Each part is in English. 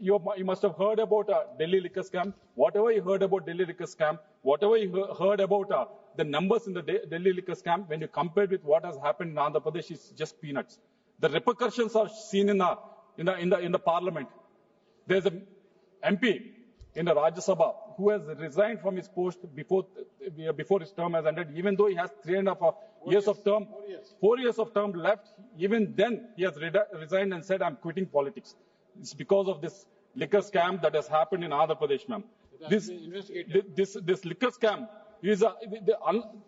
you must have heard about Delhi liquor scam. Whatever you heard about Delhi liquor scam, whatever you heard about the numbers in the Delhi liquor scam, when you compare it with what has happened in Andhra Pradesh, it's just peanuts. The repercussions are seen in the parliament. There's an MP in the Rajya Sabha who has resigned from his post before his term has ended, even though he has 3.5 years of term, 4 years of term left. Even then, he has resigned and said, "I'm quitting politics." It's because of this liquor scam that has happened in Andhra Pradesh, ma'am. This liquor scam is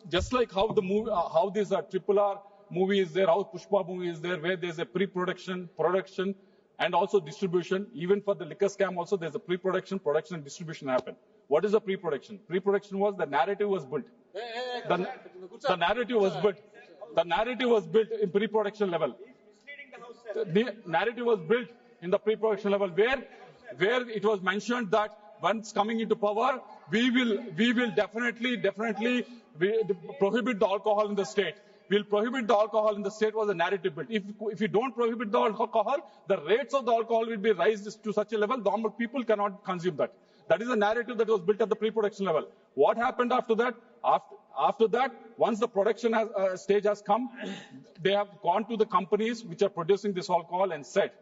just like how the movie, how this RRR movie is there, how Pushpa movie is there, where there's a pre-production, production, and also distribution. Even for the liquor scam also, there's a pre-production, production, and distribution happen. What is the pre-production? Pre-production was the narrative was built. The narrative was built. The narrative was built in pre-production level. The narrative was built in the pre-production level, where it was mentioned that once coming into power, we will definitely prohibit the alcohol in the state. We'll prohibit the alcohol in the state was a narrative built. If you don't prohibit the alcohol, the rates of the alcohol will be raised to such a level, normal people cannot consume that. That is a narrative that was built at the pre-production level. What happened after that? After that, once the production stage has come, they have gone to the companies which are producing this alcohol and said,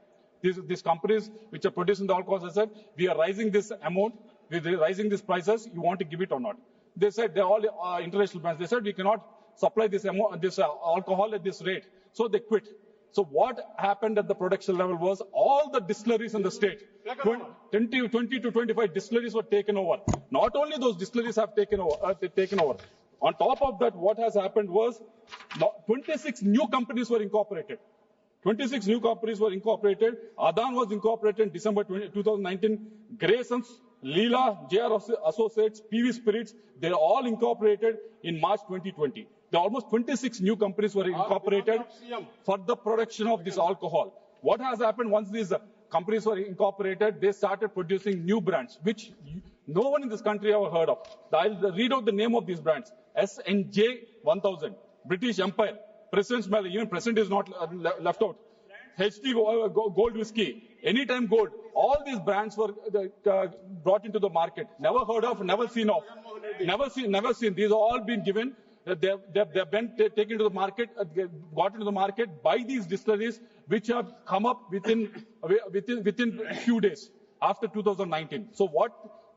these companies which are producing the alcohol have said, we are raising this amount, we are raising these prices, you want to give it or not? They said, they're all international brands. They said, we cannot supply this alcohol at this rate. So they quit. So what happened at the production level was all the distilleries in the state, 20 to 25 distilleries were taken over. Not only those distilleries have taken over. On top of that, what has happened was 26 new companies were incorporated. 26 new companies were incorporated. Adan was incorporated in December 2019. Graysons, Leela, JR Associates, PV Spirits, they're all incorporated in March 2020. There are almost 26 new companies were incorporated for the production of this alcohol. What has happened once these companies were incorporated, they started producing new brands, which no one in this country ever heard of. I'll read out the name of these brands. SNJ 1000, British Empire, President's Medal, even President is not left out. HD Gold Whiskey, Anytime Gold, all these brands were brought into the market. Never heard of, never seen of. Never seen. These have all been given. They've been taken to the market, got into the market by these distilleries, which have come up within a few days after 2019. So what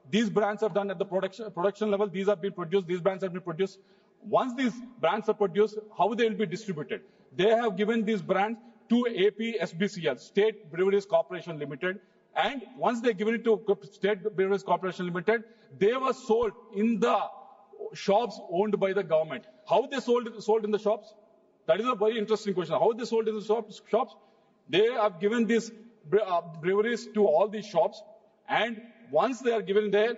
these brands have done at the production level, these have been produced, these brands have been produced. Once these brands are produced, how they will be distributed? They have given these brands to APSBCL, State Breweries Corporation Limited. And once they given it to State Breweries Corporation Limited, they were sold in the shops owned by the government. How they sold in the shops? That is a very interesting question. How they sold in the shops? They have given these breweries to all these shops, and once they are given there,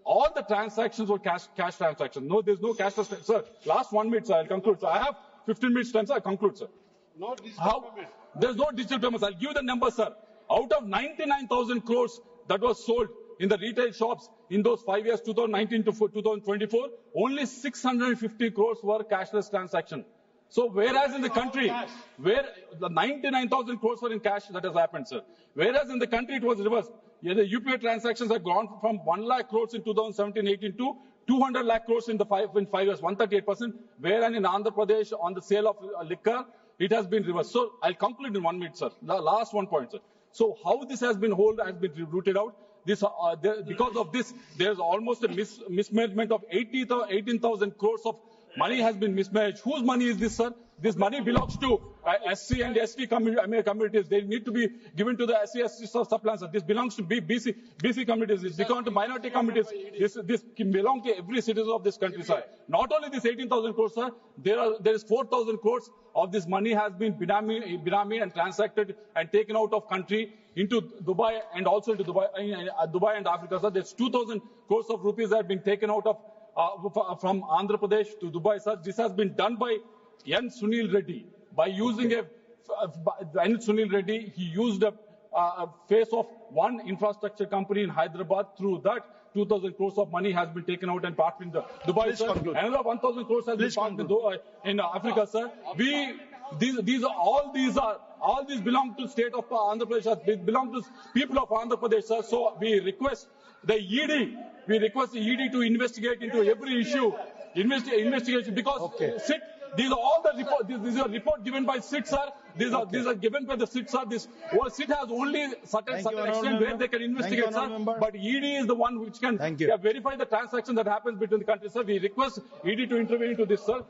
all the transactions were cash transactions. No, there's no cash transactions. Sir, last 1 minute, sir, I'll conclude. So I have 15 minutes time, sir, I'll conclude, sir. No digital payment. There's no digital payments. I'll give you the number, sir. Out of 99,000 crores that was sold in the retail shops in those 5 years, 2019 to 2024, only 650 crores were cashless transactions. So whereas in the country, where the 99,000 crores were in cash, that has happened, sir. Whereas in the country it was reversed. Yeah, the UPI transactions have gone from 1 lakh crores in 2017-18 to 200 lakh crores in 5 years, 138%. Whereas in Andhra Pradesh, on the sale of liquor, it has been reversed. So I'll conclude in 1 minute, sir. The last 1 point, sir. So how this has been rooted out? This because of this, there's almost a mismanagement of 18,000 crores of money has been mismanaged. Whose money is this, sir? This money belongs to SC and ST communities. They need to be given to the SC, ST sub-plans. This belongs to BC communities. This belongs to minority communities. This belongs to every citizen of this country, sir. Not only this 18,000 crores, sir. There is 4,000 crores of this money has been binami and transacted and taken out of country into Dubai and also into Dubai and Africa, sir. There's 2,000 crores of rupees that have been taken out of from Andhra Pradesh to Dubai, sir. This has been done by N. Sunil Reddy. By using N. Sunil Reddy, he used a face of one infrastructure company in Hyderabad. Through that, 2,000 crores of money has been taken out and parked in the Dubai, sir. Another 1,000 crores has been parked in Africa, sir. These are all these belong to state of Andhra Pradesh, sir. Belong to people of Andhra Pradesh, sir. So we request the ED, to investigate into every issue, investigation, because SIT, these are all the report. These are report given by SIT, sir. These are given by the SIT, sir. This SIT has only certain extent where they can investigate, sir. But ED is the one which can verify the transaction that happens between the countries, sir. We request ED to intervene into this, sir.